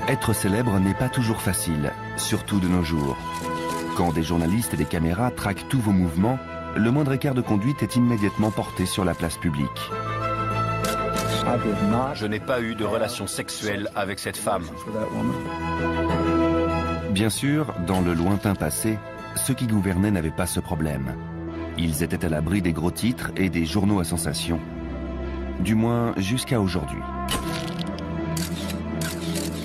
Être célèbre n'est pas toujours facile, surtout de nos jours. Quand des journalistes et des caméras traquent tous vos mouvements, le moindre écart de conduite est immédiatement porté sur la place publique. Je n'ai pas eu de relation sexuelle avec cette femme. Bien sûr, dans le lointain passé, ceux qui gouvernaient n'avaient pas ce problème. Ils étaient à l'abri des gros titres et des journaux à sensation. Du moins jusqu'à aujourd'hui.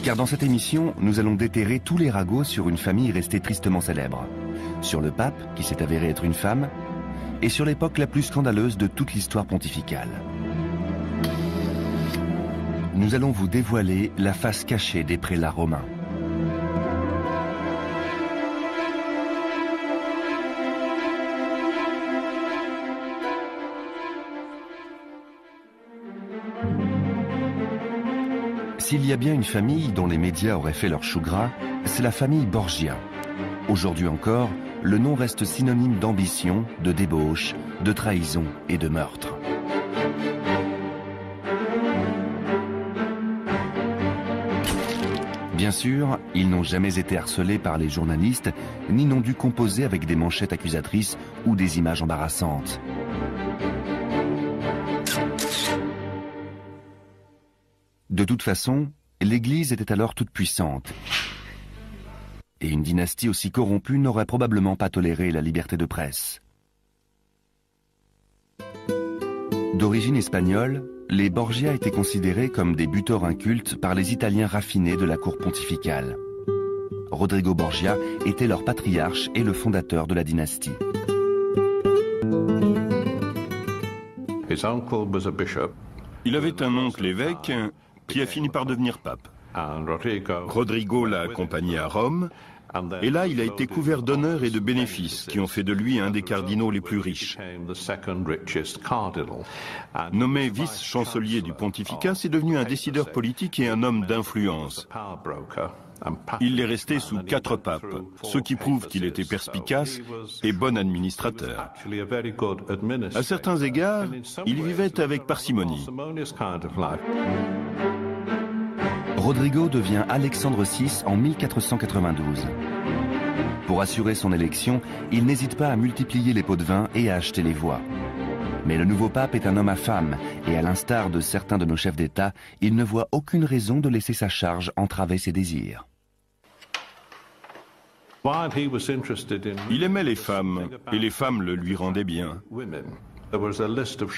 Car dans cette émission, nous allons déterrer tous les ragots sur une famille restée tristement célèbre. Sur le pape, qui s'est avéré être une femme, et sur l'époque la plus scandaleuse de toute l'histoire pontificale. Nous allons vous dévoiler la face cachée des prélats romains. S'il y a bien une famille dont les médias auraient fait leur chou gras, c'est la famille Borgia. Aujourd'hui encore, le nom reste synonyme d'ambition, de débauche, de trahison et de meurtre. Bien sûr, ils n'ont jamais été harcelés par les journalistes, ni n'ont dû composer avec des manchettes accusatrices ou des images embarrassantes. De toute façon, l'Église était alors toute puissante. Et une dynastie aussi corrompue n'aurait probablement pas toléré la liberté de presse. D'origine espagnole, les Borgia étaient considérés comme des buteurs incultes par les Italiens raffinés de la cour pontificale. Rodrigo Borgia était leur patriarche et le fondateur de la dynastie. Il avait un oncle évêque qui a fini par devenir pape. Rodrigo l'a accompagné à Rome, et là il a été couvert d'honneurs et de bénéfices qui ont fait de lui un des cardinaux les plus riches. Nommé vice-chancelier du pontificat, c'est devenu un décideur politique et un homme d'influence. Il est resté sous 4 papes, ce qui prouve qu'il était perspicace et bon administrateur. À certains égards, il vivait avec parcimonie. Rodrigo devient Alexandre VI en 1492. Pour assurer son élection, il n'hésite pas à multiplier les pots de vin et à acheter les voix. Mais le nouveau pape est un homme à femme, et à l'instar de certains de nos chefs d'État, il ne voit aucune raison de laisser sa charge entraver ses désirs. Il aimait les femmes, et les femmes le lui rendaient bien.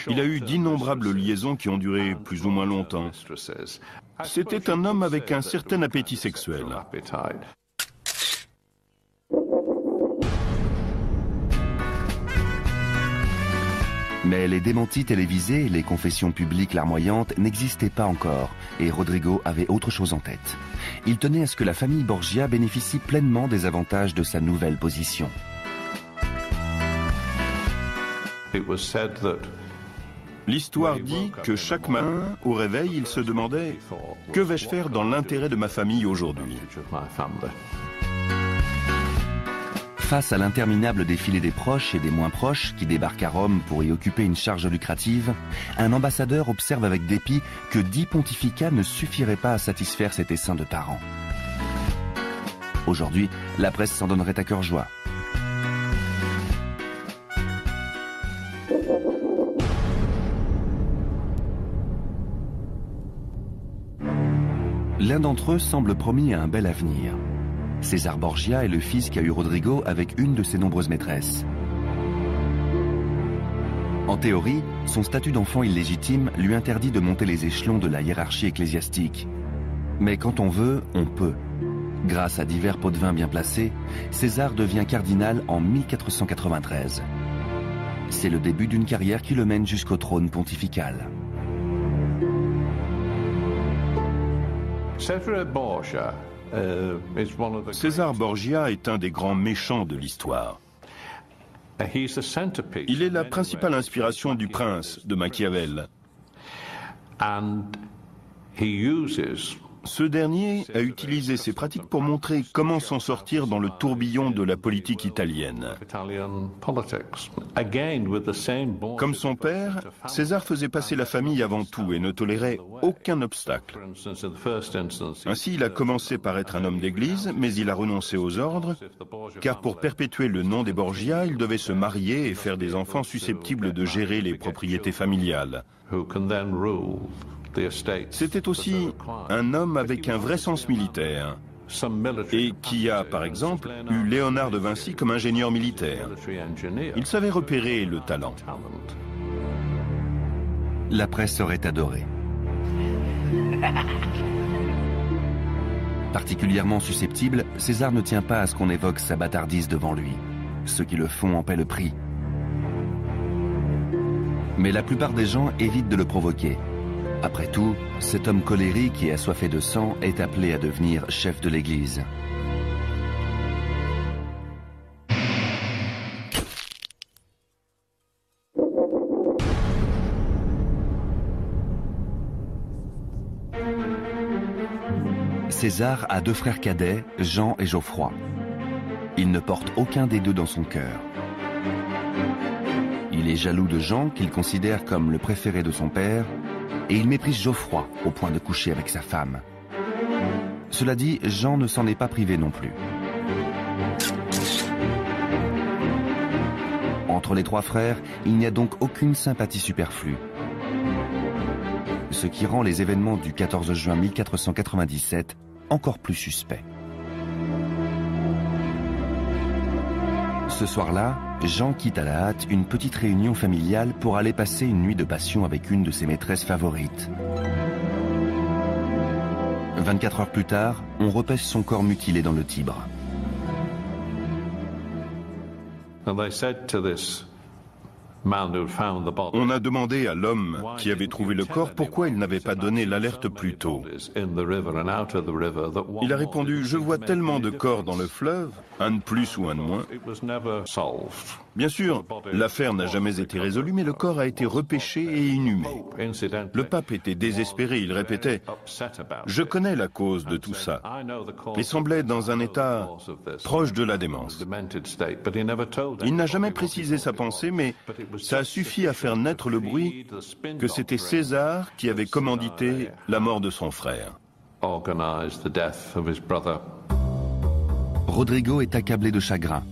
Il a eu d'innombrables liaisons qui ont duré plus ou moins longtemps. C'était un homme avec un certain appétit sexuel. Mais les démentis télévisés et les confessions publiques larmoyantes n'existaient pas encore, et Rodrigo avait autre chose en tête. Il tenait à ce que la famille Borgia bénéficie pleinement des avantages de sa nouvelle position. L'histoire dit que chaque matin, au réveil, il se demandait « Que vais-je faire dans l'intérêt de ma famille aujourd'hui ?» Face à l'interminable défilé des proches et des moins proches qui débarquent à Rome pour y occuper une charge lucrative, un ambassadeur observe avec dépit que 10 pontificats ne suffiraient pas à satisfaire cet essaim de parents. Aujourd'hui, la presse s'en donnerait à cœur joie. L'un d'entre eux semble promis à un bel avenir. César Borgia est le fils qu'a eu Rodrigo avec une de ses nombreuses maîtresses. En théorie, son statut d'enfant illégitime lui interdit de monter les échelons de la hiérarchie ecclésiastique. Mais quand on veut, on peut. Grâce à divers pots de vin bien placés, César devient cardinal en 1493. C'est le début d'une carrière qui le mène jusqu'au trône pontifical. César Borgia est un des grands méchants de l'histoire. Il est la principale inspiration du prince de Machiavel. Ce dernier a utilisé ces pratiques pour montrer comment s'en sortir dans le tourbillon de la politique italienne. Comme son père, César faisait passer la famille avant tout et ne tolérait aucun obstacle. Ainsi, il a commencé par être un homme d'église, mais il a renoncé aux ordres, car pour perpétuer le nom des Borgia, il devait se marier et faire des enfants susceptibles de gérer les propriétés familiales. C'était aussi un homme avec un vrai sens militaire et qui a, par exemple, eu Léonard de Vinci comme ingénieur militaire. Il savait repérer le talent. La presse aurait adoré. Particulièrement susceptible, César ne tient pas à ce qu'on évoque sa bâtardise devant lui. Ceux qui le font en paient le prix. Mais la plupart des gens évitent de le provoquer. Après tout, cet homme colérique et assoiffé de sang est appelé à devenir chef de l'Église. César a deux frères cadets, Jean et Geoffroy. Il ne porte aucun des deux dans son cœur. Il est jaloux de Jean, qu'il considère comme le préféré de son père, et il méprise Geoffroy au point de coucher avec sa femme. Cela dit, Jean ne s'en est pas privé non plus. Entre les trois frères, il n'y a donc aucune sympathie superflue. Ce qui rend les événements du 14 juin 1497 encore plus suspects. Ce soir-là, Jean quitte à la hâte une petite réunion familiale pour aller passer une nuit de passion avec une de ses maîtresses favorites. 24 heures plus tard, on repêche son corps mutilé dans le Tibre. On a demandé à l'homme qui avait trouvé le corps pourquoi il n'avait pas donné l'alerte plus tôt. Il a répondu « Je vois tellement de corps dans le fleuve, un de plus ou un de moins. » Bien sûr, l'affaire n'a jamais été résolue, mais le corps a été repêché et inhumé. Le pape était désespéré, il répétait « Je connais la cause de tout ça » et semblait dans un état proche de la démence. Il n'a jamais précisé sa pensée, mais ça a suffi à faire naître le bruit que c'était César qui avait commandité la mort de son frère. Rodrigo est accablé de chagrin.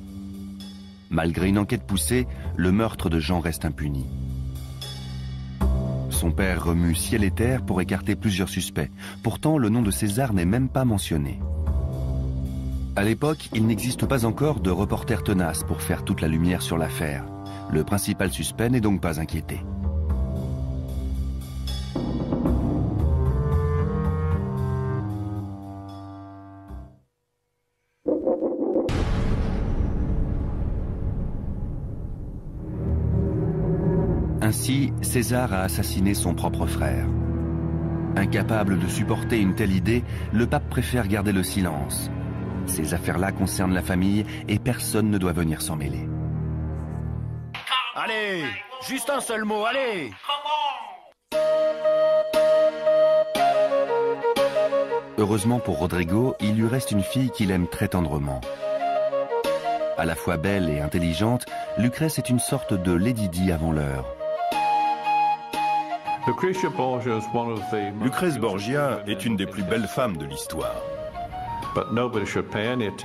Malgré une enquête poussée, le meurtre de Jean reste impuni. Son père remue ciel et terre pour écarter plusieurs suspects. Pourtant, le nom de César n'est même pas mentionné. À l'époque, il n'existe pas encore de reporter tenace pour faire toute la lumière sur l'affaire. Le principal suspect n'est donc pas inquiété. Ainsi, César a assassiné son propre frère. Incapable de supporter une telle idée, le pape préfère garder le silence. Ces affaires-là concernent la famille et personne ne doit venir s'en mêler. Allez, juste un seul mot, allez! Heureusement pour Rodrigo, il lui reste une fille qu'il aime très tendrement. À la fois belle et intelligente, Lucrèce est une sorte de Lady Di avant l'heure. Lucrèce Borgia est une des plus belles femmes de l'histoire.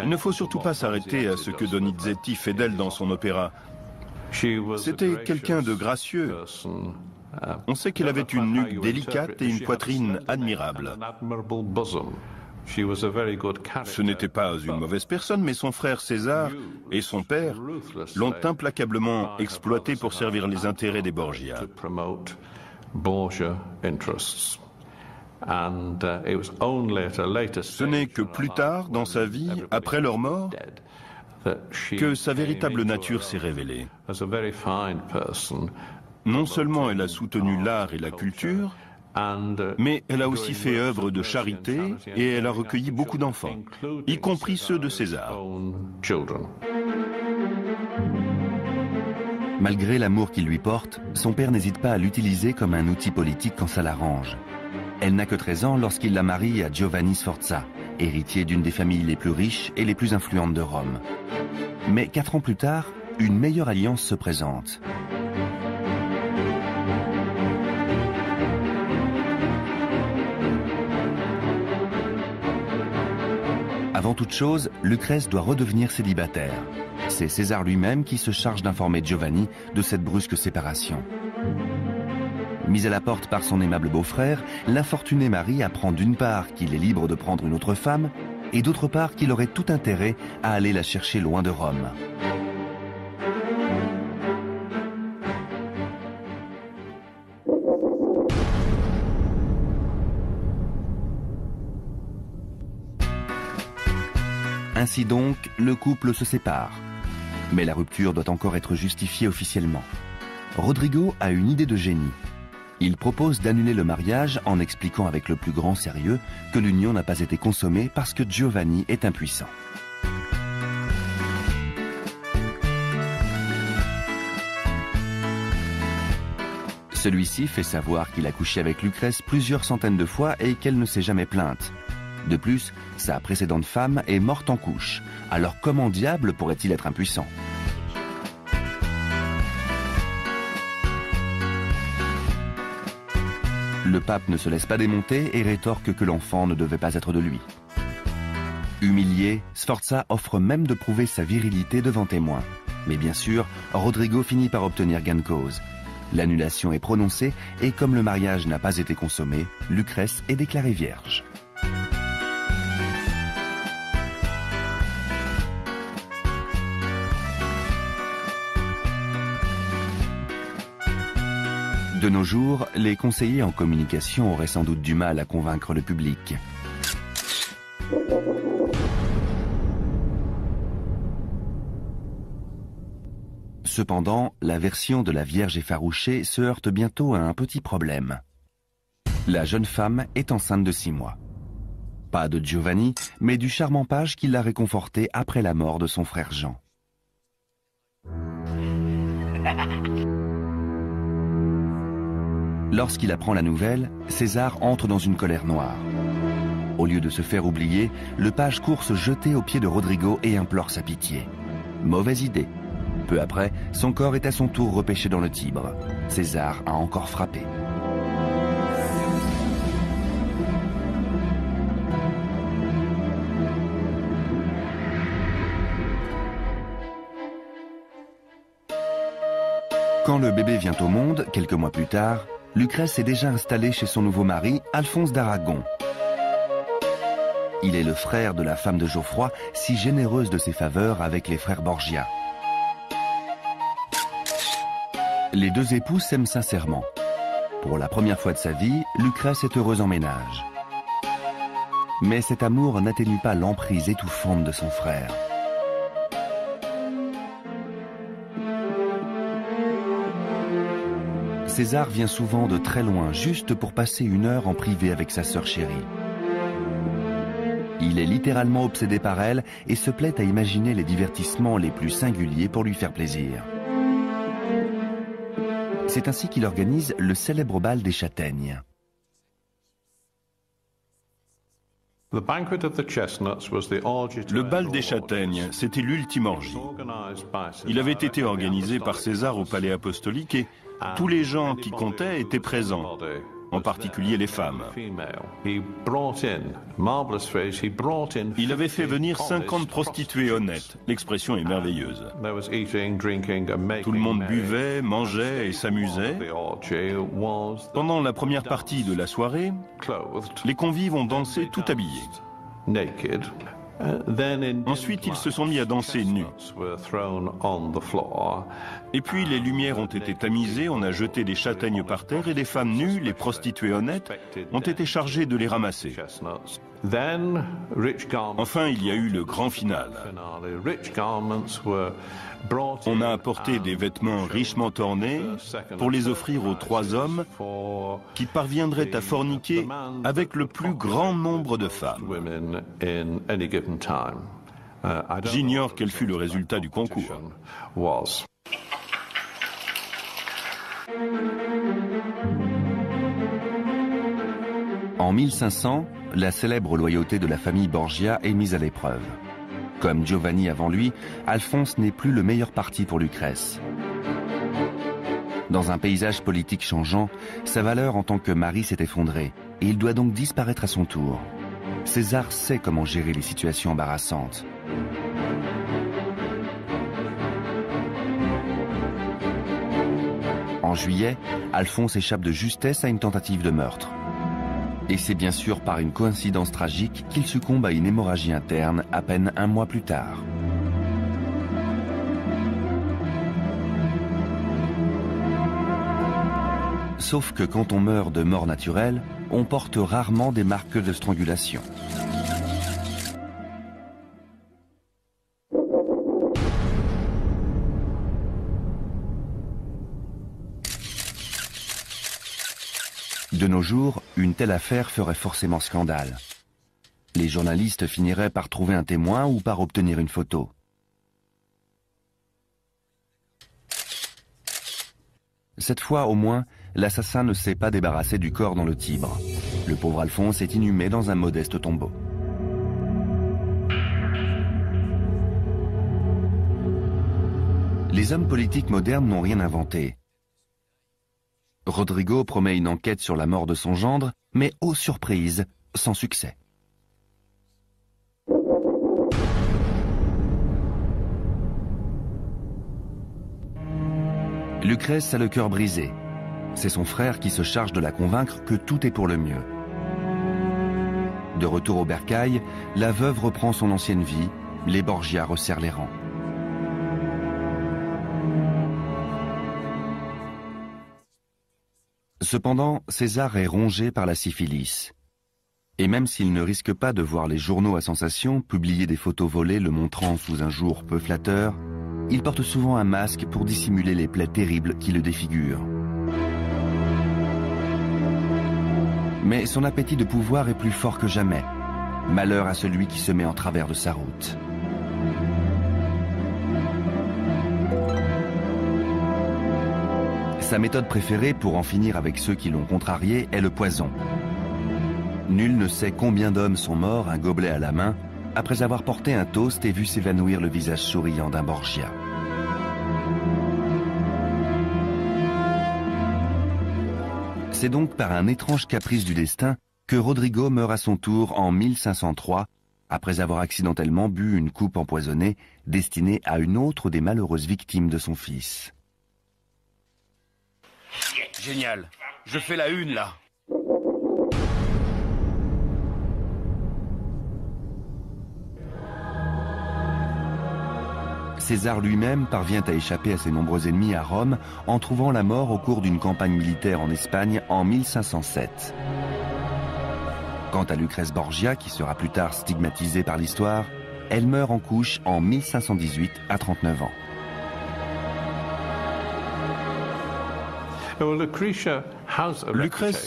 Il ne faut surtout pas s'arrêter à ce que Donizetti fait d'elle dans son opéra. C'était quelqu'un de gracieux. On sait qu'elle avait une nuque délicate et une poitrine admirable. Ce n'était pas une mauvaise personne, mais son frère César et son père l'ont implacablement exploité pour servir les intérêts des Borgia. Ce n'est que plus tard, dans sa vie, après leur mort, que sa véritable nature s'est révélée. Non seulement elle a soutenu l'art et la culture, Mais elle a aussi fait œuvre de charité et elle a recueilli beaucoup d'enfants, y compris ceux de César. Malgré l'amour qu'il lui porte, son père n'hésite pas à l'utiliser comme un outil politique quand ça l'arrange. Elle n'a que 13 ans lorsqu'il la marie à Giovanni Sforza, héritier d'une des familles les plus riches et les plus influentes de Rome. Mais 4 ans plus tard, une meilleure alliance se présente. Avant toute chose, Lucrèce doit redevenir célibataire. C'est César lui-même qui se charge d'informer Giovanni de cette brusque séparation. Mise à la porte par son aimable beau-frère, l'infortunée Marie apprend d'une part qu'il est libre de prendre une autre femme, et d'autre part qu'il aurait tout intérêt à aller la chercher loin de Rome. Ainsi donc, le couple se sépare. Mais la rupture doit encore être justifiée officiellement. Rodrigo a une idée de génie. Il propose d'annuler le mariage en expliquant avec le plus grand sérieux que l'union n'a pas été consommée parce que Giovanni est impuissant. Celui-ci fait savoir qu'il a couché avec Lucrèce plusieurs centaines de fois et qu'elle ne s'est jamais plainte. De plus, sa précédente femme est morte en couche. Alors comment diable pourrait-il être impuissant ? Le pape ne se laisse pas démonter et rétorque que l'enfant ne devait pas être de lui. Humilié, Sforza offre même de prouver sa virilité devant témoins. Mais bien sûr, Rodrigo finit par obtenir gain de cause. L'annulation est prononcée et comme le mariage n'a pas été consommé, Lucrèce est déclarée vierge. De nos jours, les conseillers en communication auraient sans doute du mal à convaincre le public. Cependant, la version de la Vierge effarouchée se heurte bientôt à un petit problème. La jeune femme est enceinte de 6 mois. Pas de Giovanni, mais du charmant page qui l'a réconforté après la mort de son frère Jean. Lorsqu'il apprend la nouvelle, César entre dans une colère noire. Au lieu de se faire oublier, le page court se jeter aux pieds de Rodrigo et implore sa pitié. Mauvaise idée. Peu après, son corps est à son tour repêché dans le Tibre. César a encore frappé. Quand le bébé vient au monde, quelques mois plus tard, Lucrèce est déjà installée chez son nouveau mari, Alphonse d'Aragon. Il est le frère de la femme de Geoffroy, si généreuse de ses faveurs avec les frères Borgia. Les deux époux s'aiment sincèrement. Pour la première fois de sa vie, Lucrèce est heureuse en ménage. Mais cet amour n'atténue pas l'emprise étouffante de son frère. César vient souvent de très loin, juste pour passer 1 heure en privé avec sa sœur chérie. Il est littéralement obsédé par elle et se plaît à imaginer les divertissements les plus singuliers pour lui faire plaisir. C'est ainsi qu'il organise le célèbre bal des châtaignes. Le bal des châtaignes, c'était l'ultime orgie. Il avait été organisé par César au palais apostolique et tous les gens qui comptaient étaient présents, en particulier les femmes. Il avait fait venir 50 prostituées honnêtes. L'expression est merveilleuse. Tout le monde buvait, mangeait et s'amusait. Pendant la première partie de la soirée, les convives ont dansé tout habillés. Ensuite, ils se sont mis à danser nus. Et puis, les lumières ont été tamisées, on a jeté des châtaignes par terre et les femmes nues, les prostituées honnêtes, ont été chargées de les ramasser. Enfin, il y a eu le grand final. On a apporté des vêtements richement ornés pour les offrir aux 3 hommes qui parviendraient à forniquer avec le plus grand nombre de femmes. J'ignore quel fut le résultat du concours. En 1500, la célèbre loyauté de la famille Borgia est mise à l'épreuve. Comme Giovanni avant lui, Alphonse n'est plus le meilleur parti pour Lucrèce. Dans un paysage politique changeant, sa valeur en tant que mari s'est effondrée et il doit donc disparaître à son tour. César sait comment gérer les situations embarrassantes. En juillet, Alphonse échappe de justesse à une tentative de meurtre. Et c'est bien sûr par une coïncidence tragique qu'il succombe à une hémorragie interne à peine 1 mois plus tard. Sauf que quand on meurt de mort naturelle, on porte rarement des marques de strangulation. De nos jours, une telle affaire ferait forcément scandale. Les journalistes finiraient par trouver un témoin ou par obtenir une photo. Cette fois, au moins, l'assassin ne s'est pas débarrassé du corps dans le Tibre. Le pauvre Alphonse est inhumé dans un modeste tombeau. Les hommes politiques modernes n'ont rien inventé. Rodrigo promet une enquête sur la mort de son gendre, mais ô surprise, sans succès. Lucrèce a le cœur brisé. C'est son frère qui se charge de la convaincre que tout est pour le mieux. De retour au bercail, la veuve reprend son ancienne vie, les Borgia resserrent les rangs. Cependant, César est rongé par la syphilis. Et même s'il ne risque pas de voir les journaux à sensation publier des photos volées le montrant sous un jour peu flatteur, il porte souvent un masque pour dissimuler les plaies terribles qui le défigurent. Mais son appétit de pouvoir est plus fort que jamais. Malheur à celui qui se met en travers de sa route. Sa méthode préférée pour en finir avec ceux qui l'ont contrarié est le poison. Nul ne sait combien d'hommes sont morts, un gobelet à la main, après avoir porté un toast et vu s'évanouir le visage souriant d'un Borgia. C'est donc par un étrange caprice du destin que Rodrigo meurt à son tour en 1503, après avoir accidentellement bu une coupe empoisonnée destinée à une autre des malheureuses victimes de son fils. Génial. Je fais la une, là. César lui-même parvient à échapper à ses nombreux ennemis à Rome en trouvant la mort au cours d'une campagne militaire en Espagne en 1507. Quant à Lucrèce Borgia, qui sera plus tard stigmatisée par l'histoire, elle meurt en couche en 1518 à 39 ans. Lucrèce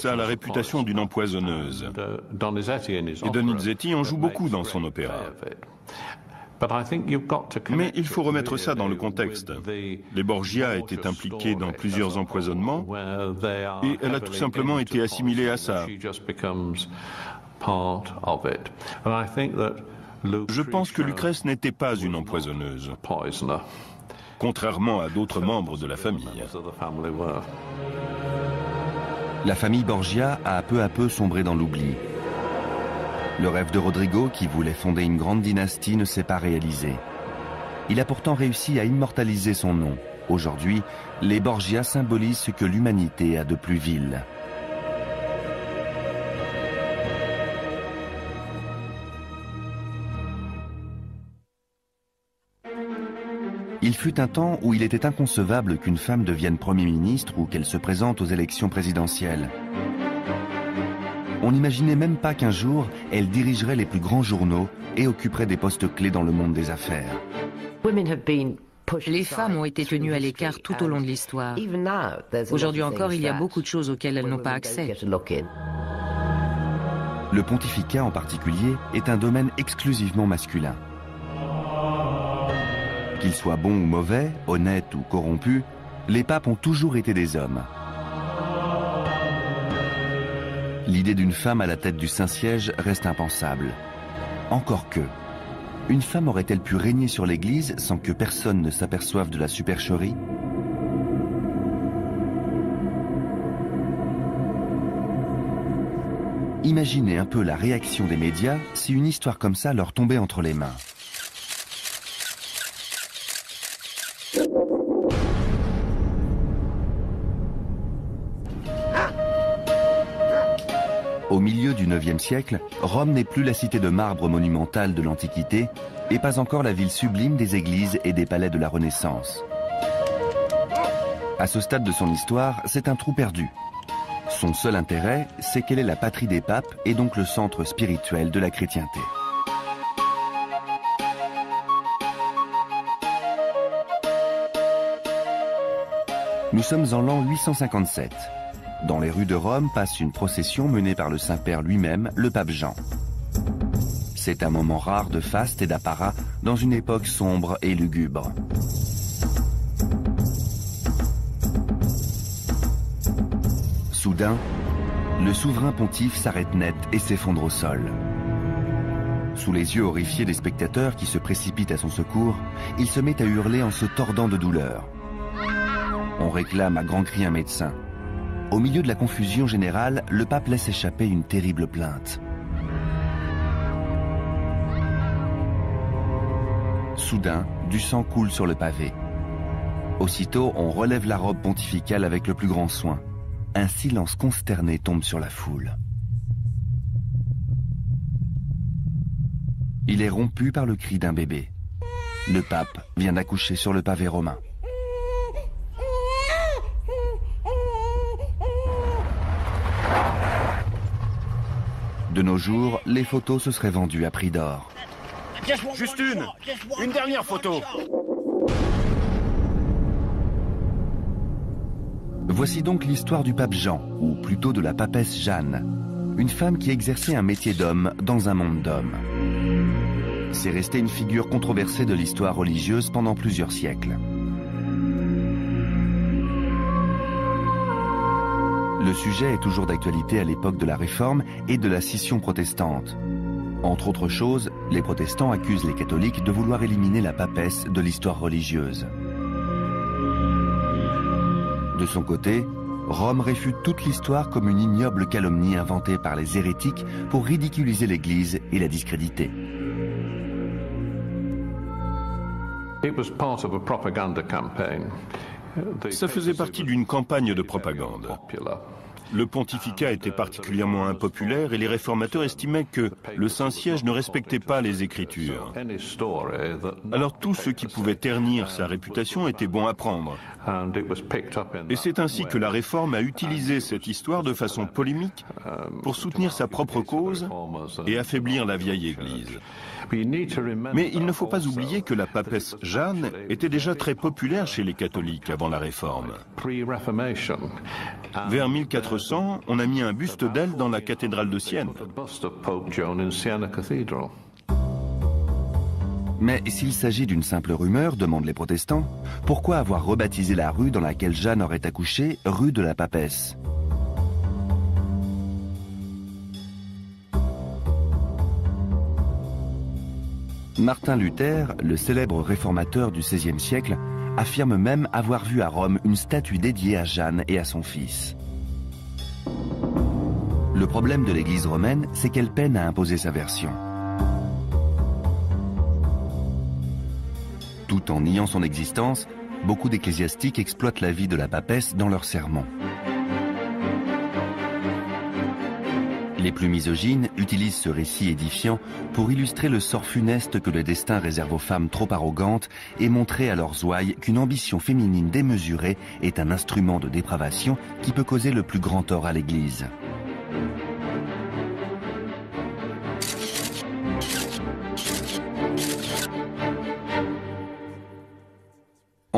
a la réputation d'une empoisonneuse. Et Donizetti en joue beaucoup dans son opéra. Mais il faut remettre ça dans le contexte. Les Borgia étaient impliqués dans plusieurs empoisonnements et elle a tout simplement été assimilée à ça. Je pense que Lucrèce n'était pas une empoisonneuse, contrairement à d'autres membres de la famille. La famille Borgia a peu à peu sombré dans l'oubli. Le rêve de Rodrigo, qui voulait fonder une grande dynastie, ne s'est pas réalisé. Il a pourtant réussi à immortaliser son nom. Aujourd'hui, les Borgia symbolisent ce que l'humanité a de plus vil. Il fut un temps où il était inconcevable qu'une femme devienne Premier ministre ou qu'elle se présente aux élections présidentielles. On n'imaginait même pas qu'un jour, elle dirigerait les plus grands journaux et occuperait des postes clés dans le monde des affaires. Les femmes ont été tenues à l'écart tout au long de l'histoire. Aujourd'hui encore, il y a beaucoup de choses auxquelles elles n'ont pas accès. Le pontificat en particulier est un domaine exclusivement masculin. Qu'ils soient bons ou mauvais, honnêtes ou corrompus, les papes ont toujours été des hommes. L'idée d'une femme à la tête du Saint-Siège reste impensable. Encore que, une femme aurait-elle pu régner sur l'Église sans que personne ne s'aperçoive de la supercherie ? Imaginez un peu la réaction des médias si une histoire comme ça leur tombait entre les mains. Au milieu du IXe siècle, Rome n'est plus la cité de marbre monumentale de l'Antiquité et pas encore la ville sublime des églises et des palais de la Renaissance. À ce stade de son histoire, c'est un trou perdu. Son seul intérêt, c'est qu'elle est la patrie des papes et donc le centre spirituel de la chrétienté. Nous sommes en l'an 857. Dans les rues de Rome passe une procession menée par le Saint-Père lui-même, le pape Jean. C'est un moment rare de faste et d'apparat dans une époque sombre et lugubre. Soudain, le souverain pontife s'arrête net et s'effondre au sol. Sous les yeux horrifiés des spectateurs qui se précipitent à son secours, il se met à hurler en se tordant de douleur. On réclame à grands cris un médecin. Au milieu de la confusion générale, le pape laisse échapper une terrible plainte. Soudain, du sang coule sur le pavé. Aussitôt, on relève la robe pontificale avec le plus grand soin. Un silence consterné tombe sur la foule. Il est rompu par le cri d'un bébé. Le pape vient d'accoucher sur le pavé romain. De nos jours, les photos se seraient vendues à prix d'or. Juste une dernière photo. Voici donc l'histoire du pape Jean, ou plutôt de la papesse Jeanne, une femme qui exerçait un métier d'homme dans un monde d'hommes. C'est resté une figure controversée de l'histoire religieuse pendant plusieurs siècles. Le sujet est toujours d'actualité à l'époque de la Réforme et de la scission protestante. Entre autres choses, les protestants accusent les catholiques de vouloir éliminer la papesse de l'histoire religieuse. De son côté, Rome réfute toute l'histoire comme une ignoble calomnie inventée par les hérétiques pour ridiculiser l'Église et la discréditer. Ça faisait partie d'une campagne de propagande. Le pontificat était particulièrement impopulaire et les réformateurs estimaient que le Saint-Siège ne respectait pas les Écritures. Alors tout ce qui pouvait ternir sa réputation était bon à prendre. Et c'est ainsi que la Réforme a utilisé cette histoire de façon polémique pour soutenir sa propre cause et affaiblir la vieille Église. Mais il ne faut pas oublier que la papesse Jeanne était déjà très populaire chez les catholiques avant la Réforme. Vers 1400, on a mis un buste d'elle dans la cathédrale de Sienne. Mais s'il s'agit d'une simple rumeur, demandent les protestants, pourquoi avoir rebaptisé la rue dans laquelle Jeanne aurait accouché rue de la papesse ? Martin Luther, le célèbre réformateur du XVIe siècle, affirme même avoir vu à Rome une statue dédiée à Jeanne et à son fils. Le problème de l'Église romaine, c'est qu'elle peine à imposer sa version. Tout en niant son existence, beaucoup d'ecclésiastiques exploitent la vie de la papesse dans leurs sermons. Les plus misogynes utilisent ce récit édifiant pour illustrer le sort funeste que le destin réserve aux femmes trop arrogantes et montrer à leurs ouailles qu'une ambition féminine démesurée est un instrument de dépravation qui peut causer le plus grand tort à l'Église.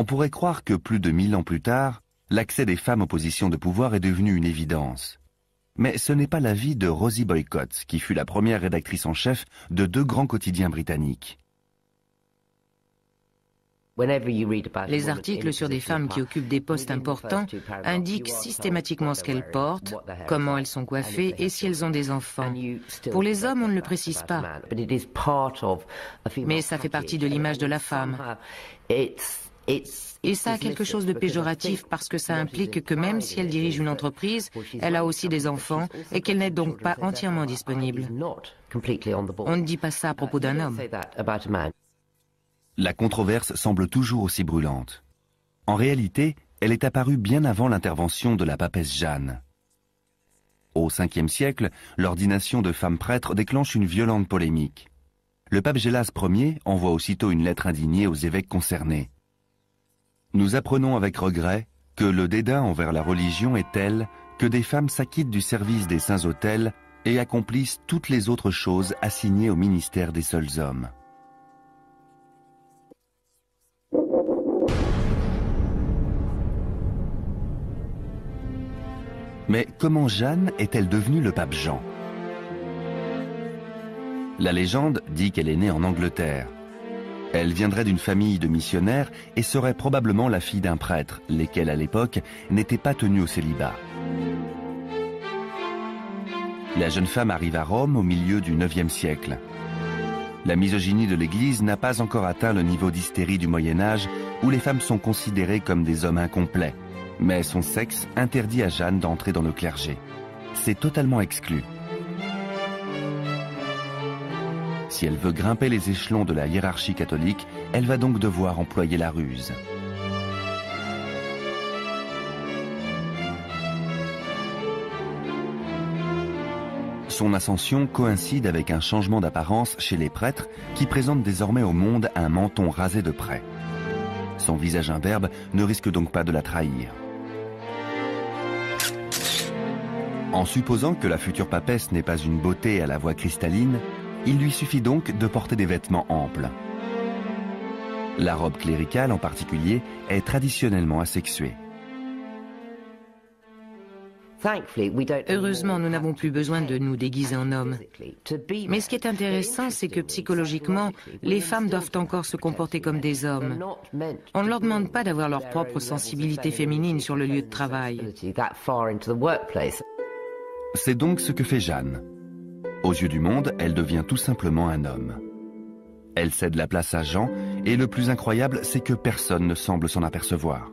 On pourrait croire que plus de 1000 ans plus tard, l'accès des femmes aux positions de pouvoir est devenu une évidence. Mais ce n'est pas l'avis de Rosie Boycott, qui fut la première rédactrice en chef de 2 grands quotidiens britanniques. Les articles sur des femmes qui occupent des postes importants indiquent systématiquement ce qu'elles portent, comment elles sont coiffées et si elles ont des enfants. Pour les hommes, on ne le précise pas. Mais ça fait partie de l'image de la femme. Et ça a quelque chose de péjoratif parce que ça implique que même si elle dirige une entreprise, elle a aussi des enfants et qu'elle n'est donc pas entièrement disponible. On ne dit pas ça à propos d'un homme. La controverse semble toujours aussi brûlante. En réalité, elle est apparue bien avant l'intervention de la papesse Jeanne. Au Ve siècle, l'ordination de femmes prêtres déclenche une violente polémique. Le pape Gélas Ier envoie aussitôt une lettre indignée aux évêques concernés. Nous apprenons avec regret que le dédain envers la religion est tel que des femmes s'acquittent du service des saints autels et accomplissent toutes les autres choses assignées au ministère des seuls hommes. Mais comment Jeanne est-elle devenue le pape Jean? La légende dit qu'elle est née en Angleterre. Elle viendrait d'une famille de missionnaires et serait probablement la fille d'un prêtre, lesquels à l'époque n'étaient pas tenus au célibat. La jeune femme arrive à Rome au milieu du IXe siècle. La misogynie de l'Église n'a pas encore atteint le niveau d'hystérie du Moyen-Âge où les femmes sont considérées comme des hommes incomplets. Mais son sexe interdit à Jeanne d'entrer dans le clergé. C'est totalement exclu. Si elle veut grimper les échelons de la hiérarchie catholique, elle va donc devoir employer la ruse. Son ascension coïncide avec un changement d'apparence chez les prêtres qui présentent désormais au monde un menton rasé de près. Son visage imberbe ne risque donc pas de la trahir. En supposant que la future papesse n'est pas une beauté à la voix cristalline, il lui suffit donc de porter des vêtements amples. La robe cléricale en particulier est traditionnellement asexuée. Heureusement, nous n'avons plus besoin de nous déguiser en hommes. Mais ce qui est intéressant, c'est que psychologiquement, les femmes doivent encore se comporter comme des hommes. On ne leur demande pas d'avoir leur propre sensibilité féminine sur le lieu de travail. C'est donc ce que fait Jeanne. Aux yeux du monde, elle devient tout simplement un homme. Elle cède la place à Jean, et le plus incroyable, c'est que personne ne semble s'en apercevoir.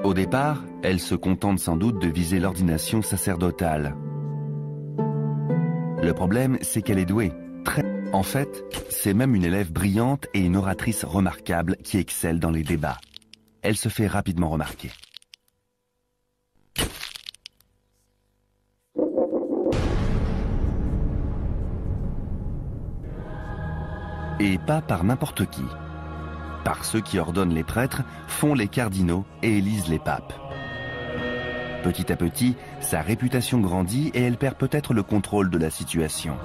Au départ, elle se contente sans doute de viser l'ordination sacerdotale. Le problème, c'est qu'elle est douée. En fait, c'est même une élève brillante et une oratrice remarquable qui excelle dans les débats. Elle se fait rapidement remarquer. Et pas par n'importe qui. Par ceux qui ordonnent les prêtres, font les cardinaux et élisent les papes. Petit à petit, sa réputation grandit et elle perd peut-être le contrôle de la situation.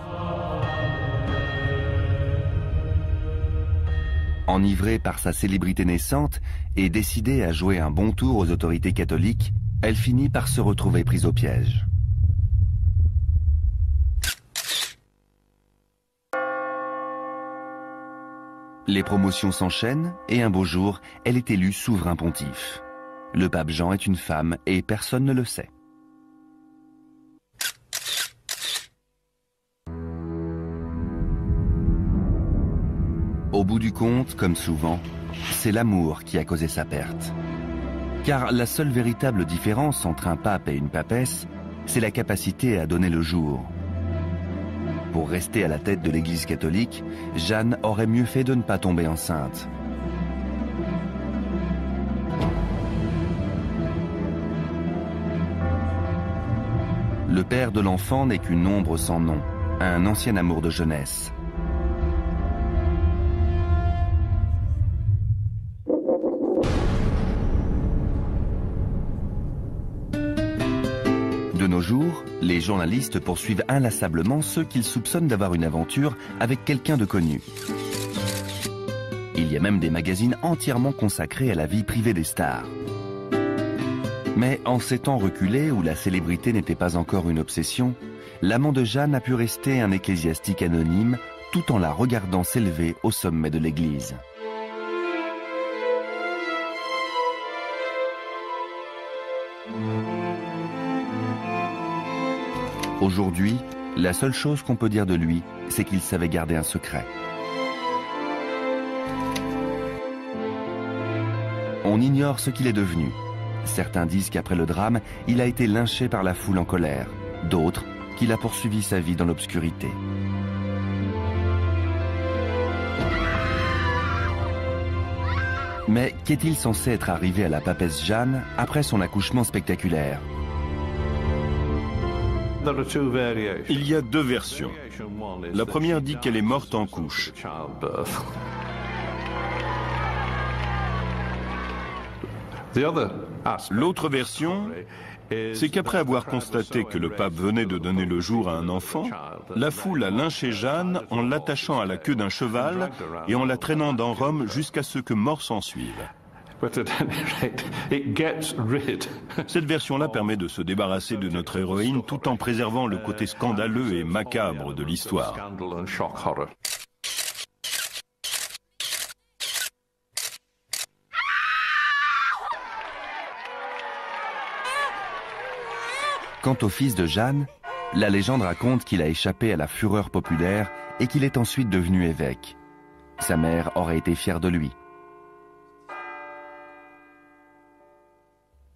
Enivrée par sa célébrité naissante et décidée à jouer un bon tour aux autorités catholiques, elle finit par se retrouver prise au piège. Les promotions s'enchaînent et un beau jour, elle est élue souverain pontife. Le pape Jean est une femme et personne ne le sait. Au bout du compte, comme souvent, c'est l'amour qui a causé sa perte. Car la seule véritable différence entre un pape et une papesse, c'est la capacité à donner le jour. Pour rester à la tête de l'Église catholique, Jeanne aurait mieux fait de ne pas tomber enceinte. Le père de l'enfant n'est qu'une ombre sans nom, un ancien amour de jeunesse. De nos jours, les journalistes poursuivent inlassablement ceux qu'ils soupçonnent d'avoir une aventure avec quelqu'un de connu. Il y a même des magazines entièrement consacrés à la vie privée des stars. Mais en ces temps reculés où la célébrité n'était pas encore une obsession, l'amant de Jeanne a pu rester un ecclésiastique anonyme tout en la regardant s'élever au sommet de l'Église. Aujourd'hui, la seule chose qu'on peut dire de lui, c'est qu'il savait garder un secret. On ignore ce qu'il est devenu. Certains disent qu'après le drame, il a été lynché par la foule en colère. D'autres, qu'il a poursuivi sa vie dans l'obscurité. Mais qu'est-il censé être arrivé à la papesse Jeanne après son accouchement spectaculaire? Il y a deux versions. La première dit qu'elle est morte en couche. L'autre version, c'est qu'après avoir constaté que le pape venait de donner le jour à un enfant, la foule a lynché Jeanne en l'attachant à la queue d'un cheval et en la traînant dans Rome jusqu'à ce que mort s'en suive. Cette version-là permet de se débarrasser de notre héroïne tout en préservant le côté scandaleux et macabre de l'histoire. Quant au fils de Jeanne, la légende raconte qu'il a échappé à la fureur populaire et qu'il est ensuite devenu évêque. Sa mère aurait été fière de lui.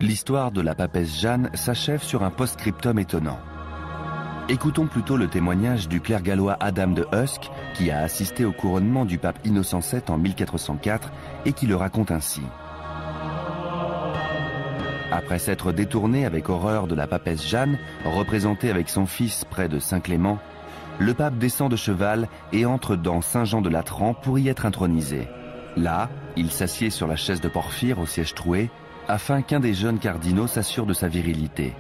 L'histoire de la papesse Jeanne s'achève sur un post-scriptum étonnant. Écoutons plutôt le témoignage du clerc gallois Adam de Usk, qui a assisté au couronnement du pape Innocent VII en 1404 et qui le raconte ainsi. Après s'être détourné avec horreur de la papesse Jeanne, représentée avec son fils près de Saint-Clément, le pape descend de cheval et entre dans Saint-Jean-de-Latran pour y être intronisé. Là, il s'assied sur la chaise de Porphyre au siège troué, afin qu'un des jeunes cardinaux s'assure de sa virilité.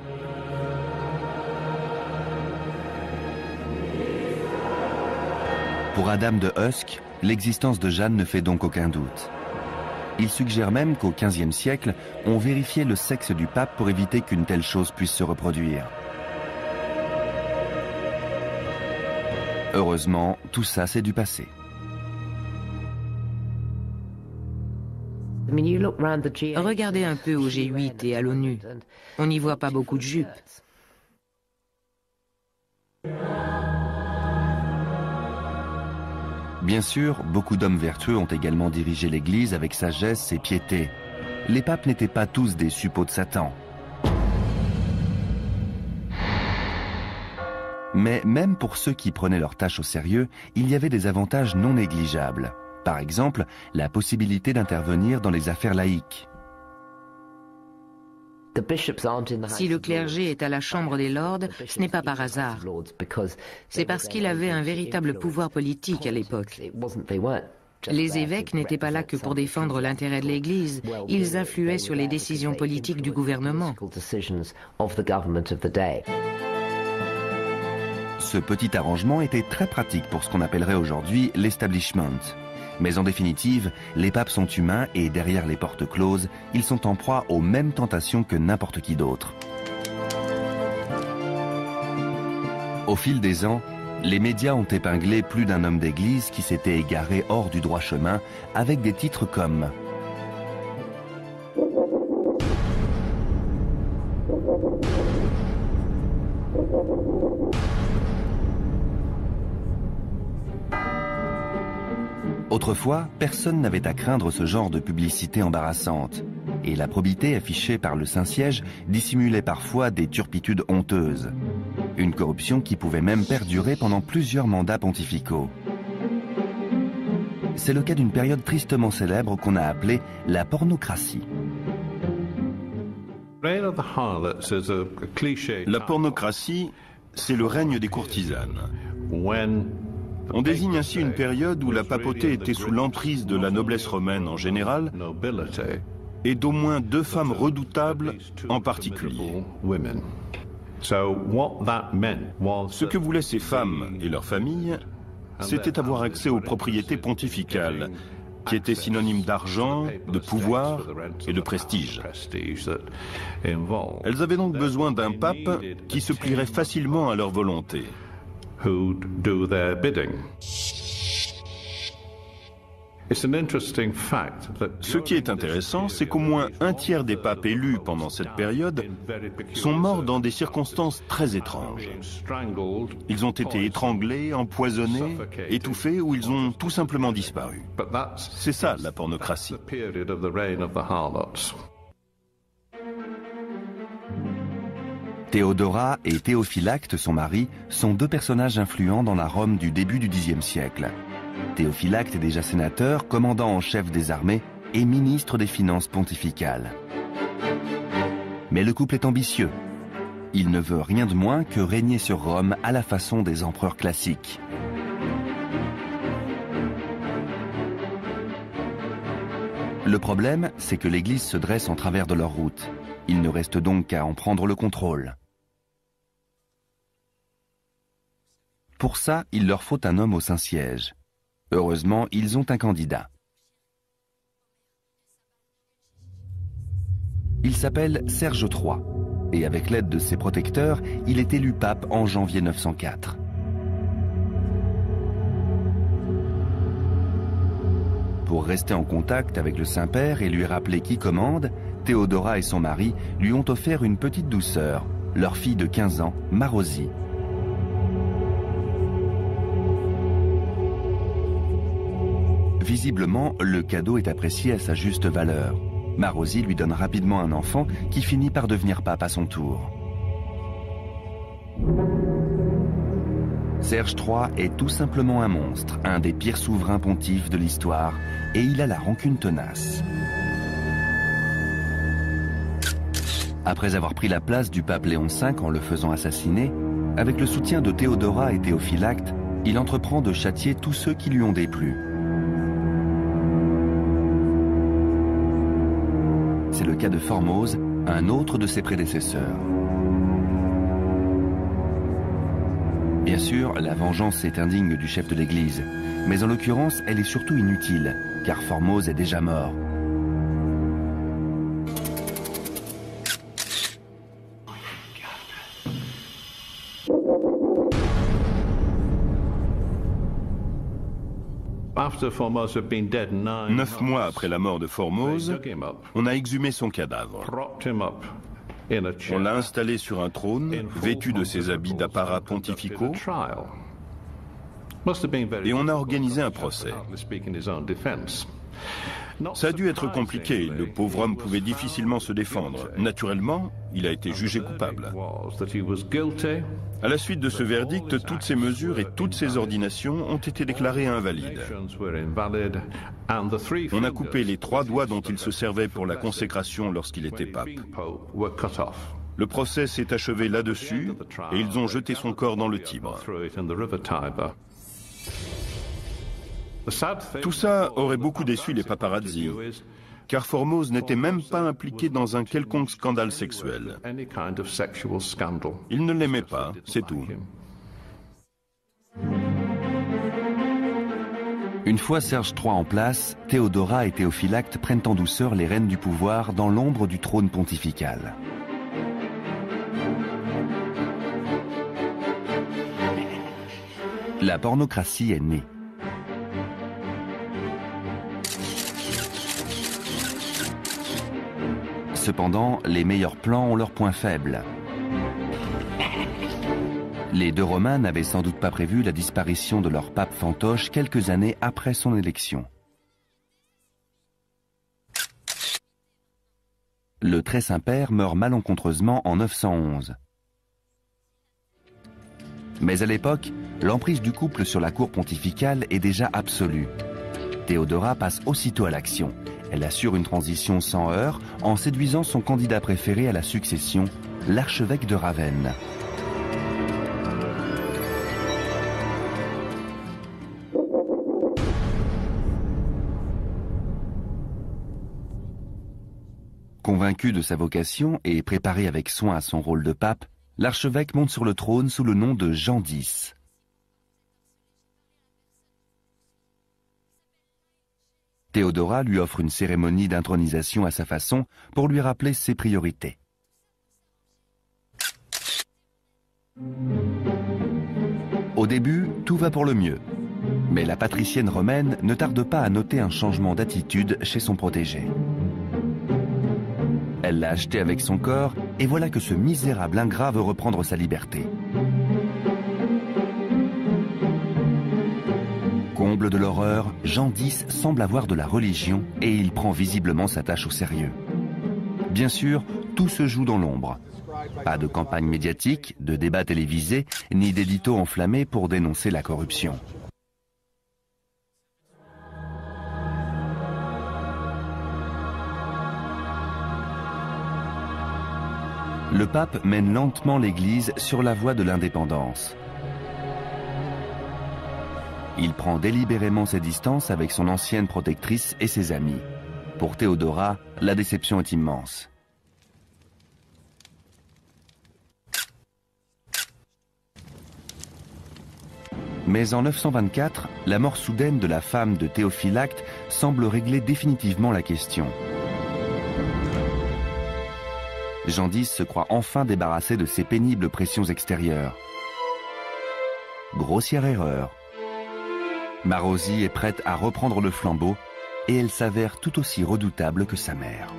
Pour Adam de Usk, l'existence de Jeanne ne fait donc aucun doute. Il suggère même qu'au XVe siècle, on vérifiait le sexe du pape pour éviter qu'une telle chose puisse se reproduire. Heureusement, tout ça c'est du passé. Regardez un peu au G8 et à l'ONU. On n'y voit pas beaucoup de jupes. Bien sûr, beaucoup d'hommes vertueux ont également dirigé l'Église avec sagesse et piété. Les papes n'étaient pas tous des suppôts de Satan. Mais même pour ceux qui prenaient leur tâche au sérieux, il y avait des avantages non négligeables. Par exemple, la possibilité d'intervenir dans les affaires laïques. Si le clergé est à la Chambre des Lords, ce n'est pas par hasard. C'est parce qu'il avait un véritable pouvoir politique à l'époque. Les évêques n'étaient pas là que pour défendre l'intérêt de l'Église. Ils influaient sur les décisions politiques du gouvernement. Ce petit arrangement était très pratique pour ce qu'on appellerait aujourd'hui l'establishment. Mais en définitive, les papes sont humains et derrière les portes closes, ils sont en proie aux mêmes tentations que n'importe qui d'autre. Au fil des ans, les médias ont épinglé plus d'un homme d'église qui s'était égaré hors du droit chemin avec des titres comme Autrefois, personne n'avait à craindre ce genre de publicité embarrassante. Et la probité affichée par le Saint-Siège dissimulait parfois des turpitudes honteuses. Une corruption qui pouvait même perdurer pendant plusieurs mandats pontificaux. C'est le cas d'une période tristement célèbre qu'on a appelée la pornocratie. La pornocratie, c'est le règne des courtisanes. On désigne ainsi une période où la papauté était sous l'emprise de la noblesse romaine en général et d'au moins deux femmes redoutables en particulier. Ce que voulaient ces femmes et leurs familles, c'était avoir accès aux propriétés pontificales, qui était synonyme d'argent, de pouvoir et de prestige. Elles avaient donc besoin d'un pape qui se plierait facilement à leur volonté. Ce qui est intéressant, c'est qu'au moins un tiers des papes élus pendant cette période sont morts dans des circonstances très étranges. Ils ont été étranglés, empoisonnés, étouffés ou ils ont tout simplement disparu. C'est ça la pornocratie. Théodora et Théophylacte, son mari, sont deux personnages influents dans la Rome du début du Xe siècle. Théophylacte est déjà sénateur, commandant en chef des armées et ministre des Finances pontificales. Mais le couple est ambitieux. Il ne veut rien de moins que régner sur Rome à la façon des empereurs classiques. Le problème, c'est que l'Église se dresse en travers de leur route. Il ne reste donc qu'à en prendre le contrôle. Pour ça, il leur faut un homme au Saint-Siège. Heureusement, ils ont un candidat. Il s'appelle Serge III, et avec l'aide de ses protecteurs, il est élu pape en janvier 904. Pour rester en contact avec le Saint-Père et lui rappeler qui commande, Théodora et son mari lui ont offert une petite douceur, leur fille de 15 ans, Marosie. Visiblement, le cadeau est apprécié à sa juste valeur. Marosie lui donne rapidement un enfant qui finit par devenir pape à son tour. Serge III est tout simplement un monstre, un des pires souverains pontifes de l'histoire, et il a la rancune tenace. Après avoir pris la place du pape Léon V en le faisant assassiner, avec le soutien de Théodora et Théophylacte, il entreprend de châtier tous ceux qui lui ont déplu. C'est le cas de Formose, un autre de ses prédécesseurs. Bien sûr, la vengeance est indigne du chef de l'Église, mais en l'occurrence, elle est surtout inutile, car Formose est déjà mort. Neuf mois après la mort de Formose, on a exhumé son cadavre. On l'a installé sur un trône, vêtu de ses habits d'apparat pontificaux, et on a organisé un procès. Ça a dû être compliqué, le pauvre homme pouvait difficilement se défendre. Naturellement, il a été jugé coupable. À la suite de ce verdict, toutes ces mesures et toutes ces ordinations ont été déclarées invalides. On a coupé les 3 doigts dont il se servait pour la consécration lorsqu'il était pape. Le procès s'est achevé là-dessus et ils ont jeté son corps dans le Tibre. Tout ça aurait beaucoup déçu les paparazzi, car Formose n'était même pas impliqué dans un quelconque scandale sexuel. Il ne l'aimait pas, c'est tout. Une fois Serge III en place, Théodora et Théophylacte prennent en douceur les rênes du pouvoir dans l'ombre du trône pontifical. La pornocratie est née. Cependant, les meilleurs plans ont leurs points faibles. Les deux Romains n'avaient sans doute pas prévu la disparition de leur pape fantoche quelques années après son élection. Le très Saint-Père meurt malencontreusement en 911. Mais à l'époque, l'emprise du couple sur la cour pontificale est déjà absolue. Théodora passe aussitôt à l'action. Elle assure une transition sans heurts en séduisant son candidat préféré à la succession, l'archevêque de Ravenne. Convaincu de sa vocation et préparé avec soin à son rôle de pape, l'archevêque monte sur le trône sous le nom de Jean X. Théodora lui offre une cérémonie d'intronisation à sa façon pour lui rappeler ses priorités. Au début, tout va pour le mieux. Mais la patricienne romaine ne tarde pas à noter un changement d'attitude chez son protégé. Elle l'a acheté avec son corps et voilà que ce misérable ingrat veut reprendre sa liberté. Comble de l'horreur, Jean X semble avoir de la religion et il prend visiblement sa tâche au sérieux. Bien sûr, tout se joue dans l'ombre. Pas de campagne médiatique, de débats télévisés, ni d'éditos enflammés pour dénoncer la corruption. Le pape mène lentement l'Église sur la voie de l'indépendance. Il prend délibérément ses distances avec son ancienne protectrice et ses amis. Pour Théodora, la déception est immense. Mais en 924, la mort soudaine de la femme de Théophylacte semble régler définitivement la question. Jean X se croit enfin débarrassé de ses pénibles pressions extérieures. Grossière erreur. Marozzi est prête à reprendre le flambeau et elle s'avère tout aussi redoutable que sa mère.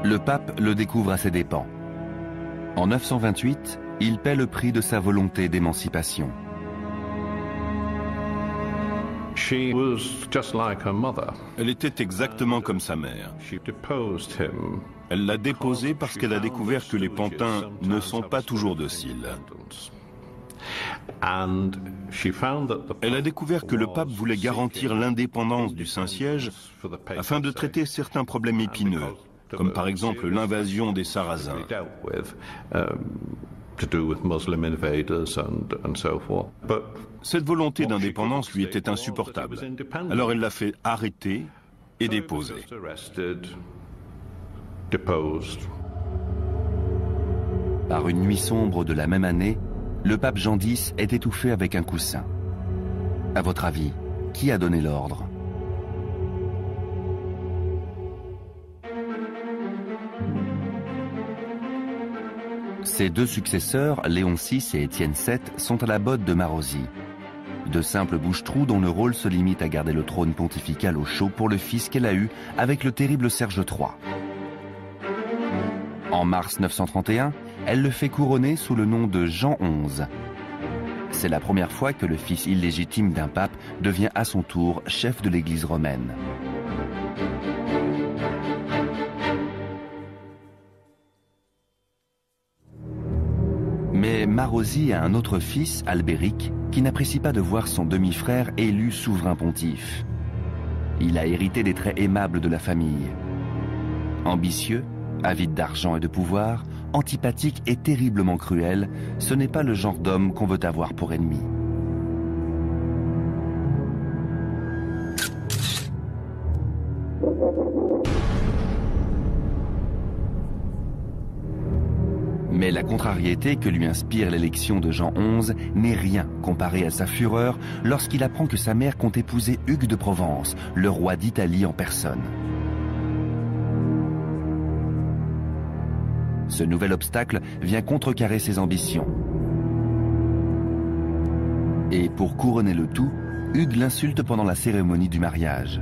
Le pape le découvre à ses dépens. En 928, il paie le prix de sa volonté d'émancipation. Elle était exactement comme sa mère. Elle l'a déposé parce qu'elle a découvert que les pantins ne sont pas toujours dociles. Elle a découvert que le pape voulait garantir l'indépendance du Saint-Siège afin de traiter certains problèmes épineux, comme par exemple l'invasion des Sarrasins. Cette volonté d'indépendance lui était insupportable. Alors elle l'a fait arrêter et déposer. Par une nuit sombre de la même année, le pape Jean X est étouffé avec un coussin. À votre avis, qui a donné l'ordre ? Ses deux successeurs, Léon VI et Étienne VII, sont à la botte de Marozzi. De simples bouche-trous dont le rôle se limite à garder le trône pontifical au chaud pour le fils qu'elle a eu avec le terrible Serge III. En mars 931, elle le fait couronner sous le nom de Jean XI. C'est la première fois que le fils illégitime d'un pape devient à son tour chef de l'Église romaine. Mais Marozzi a un autre fils, Albéric, qui n'apprécie pas de voir son demi-frère élu souverain pontife. Il a hérité des traits aimables de la famille. Ambitieux, avide d'argent et de pouvoir, antipathique et terriblement cruel, ce n'est pas le genre d'homme qu'on veut avoir pour ennemi. Mais la contrariété que lui inspire l'élection de Jean XI n'est rien comparé à sa fureur lorsqu'il apprend que sa mère compte épouser Hugues de Provence, le roi d'Italie en personne. Ce nouvel obstacle vient contrecarrer ses ambitions. Et pour couronner le tout, Hugues l'insulte pendant la cérémonie du mariage.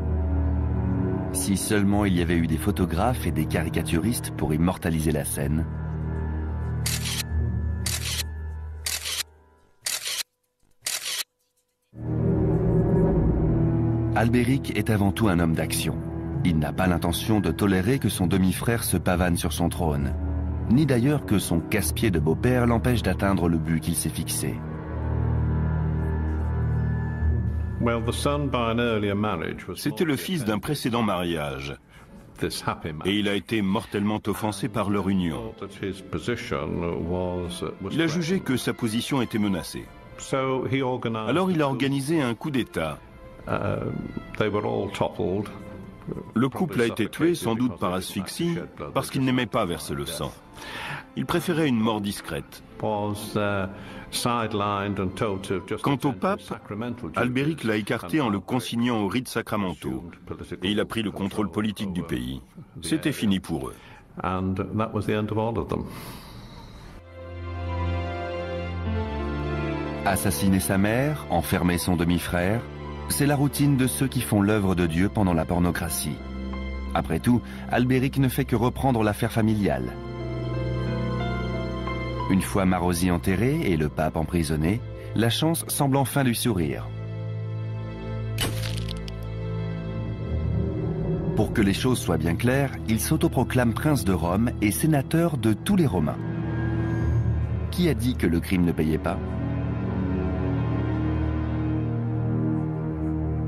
Si seulement il y avait eu des photographes et des caricaturistes pour immortaliser la scène. Albéric est avant tout un homme d'action. Il n'a pas l'intention de tolérer que son demi-frère se pavane sur son trône, ni d'ailleurs que son casse-pied de beau-père l'empêche d'atteindre le but qu'il s'est fixé. C'était le fils d'un précédent mariage. Et il a été mortellement offensé par leur union. Il a jugé que sa position était menacée. Alors il a organisé un coup d'État. Le couple a été tué sans doute par asphyxie parce qu'il n'aimait pas verser le sang. Il préférait une mort discrète. Quant au pape, Albéric l'a écarté en le consignant aux rites sacramentaux et il a pris le contrôle politique du pays. C'était fini pour eux. Assassiner sa mère, enfermer son demi-frère, c'est la routine de ceux qui font l'œuvre de Dieu pendant la pornocratie. Après tout, Albéric ne fait que reprendre l'affaire familiale. Une fois Marozzi enterré et le pape emprisonné, la chance semble enfin lui sourire. Pour que les choses soient bien claires, il s'autoproclame prince de Rome et sénateur de tous les Romains. Qui a dit que le crime ne payait pas ?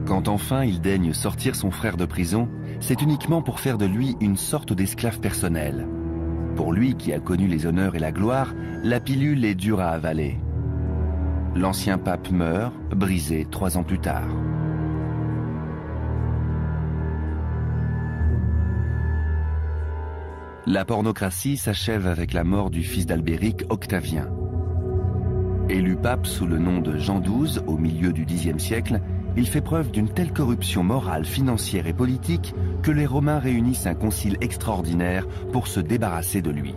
Quand enfin il daigne sortir son frère de prison, c'est uniquement pour faire de lui une sorte d'esclave personnel. Pour lui qui a connu les honneurs et la gloire, la pilule est dure à avaler. L'ancien pape meurt, brisé 3 ans plus tard. La pornocratie s'achève avec la mort du fils d'Albéric, Octavien. Élu pape sous le nom de Jean XII au milieu du Xe siècle, il fait preuve d'une telle corruption morale, financière et politique que les Romains réunissent un concile extraordinaire pour se débarrasser de lui.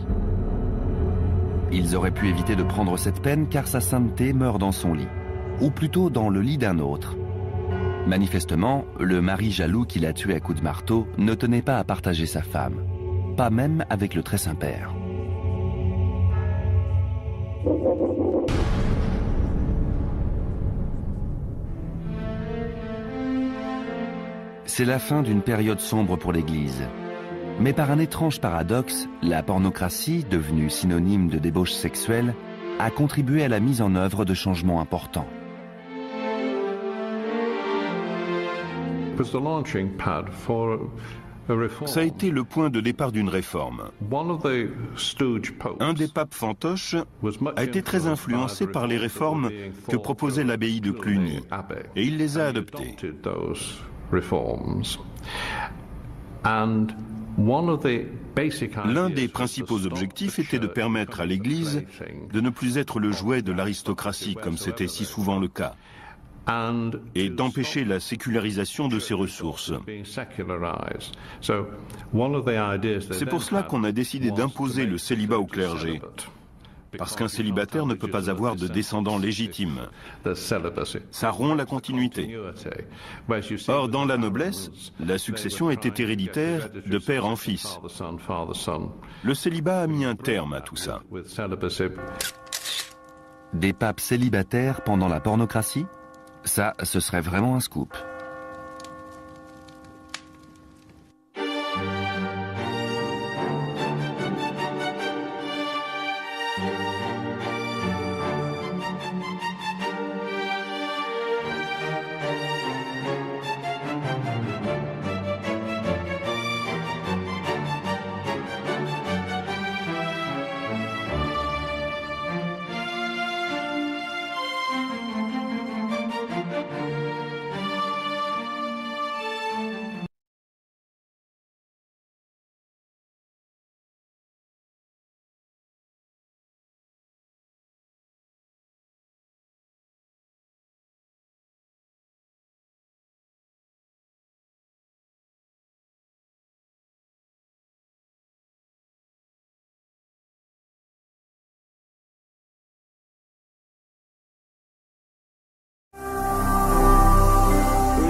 Ils auraient pu éviter de prendre cette peine car sa sainteté meurt dans son lit, ou plutôt dans le lit d'un autre. Manifestement, le mari jaloux qui l'a tué à coups de marteau ne tenait pas à partager sa femme, pas même avec le Très Saint-Père. C'est la fin d'une période sombre pour l'Église. Mais par un étrange paradoxe, la pornocratie, devenue synonyme de débauche sexuelle, a contribué à la mise en œuvre de changements importants. Ça a été le point de départ d'une réforme. Un des papes fantoches a été très influencé par les réformes que proposait l'abbaye de Cluny, et il les a adoptées. L'un des principaux objectifs était de permettre à l'Église de ne plus être le jouet de l'aristocratie, comme c'était si souvent le cas, et d'empêcher la sécularisation de ses ressources. C'est pour cela qu'on a décidé d'imposer le célibat au clergé, parce qu'un célibataire ne peut pas avoir de descendants légitimes. Ça rompt la continuité. Or, dans la noblesse, la succession était héréditaire de père en fils. Le célibat a mis un terme à tout ça. Des papes célibataires pendant la pornocratie ? Ça, ce serait vraiment un scoop.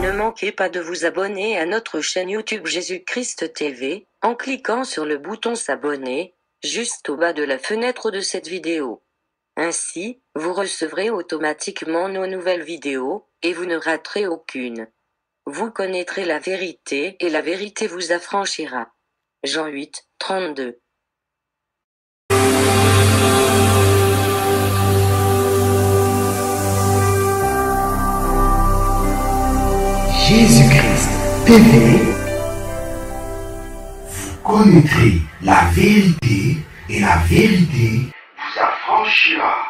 Ne manquez pas de vous abonner à notre chaîne YouTube Jésus-Christ TV, en cliquant sur le bouton s'abonner, juste au bas de la fenêtre de cette vidéo. Ainsi, vous recevrez automatiquement nos nouvelles vidéos, et vous ne raterez aucune. Vous connaîtrez la vérité et la vérité vous affranchira. Jean 8, 32. Jésus-Christ TV, vous connaîtrez la vérité et la vérité vous affranchira.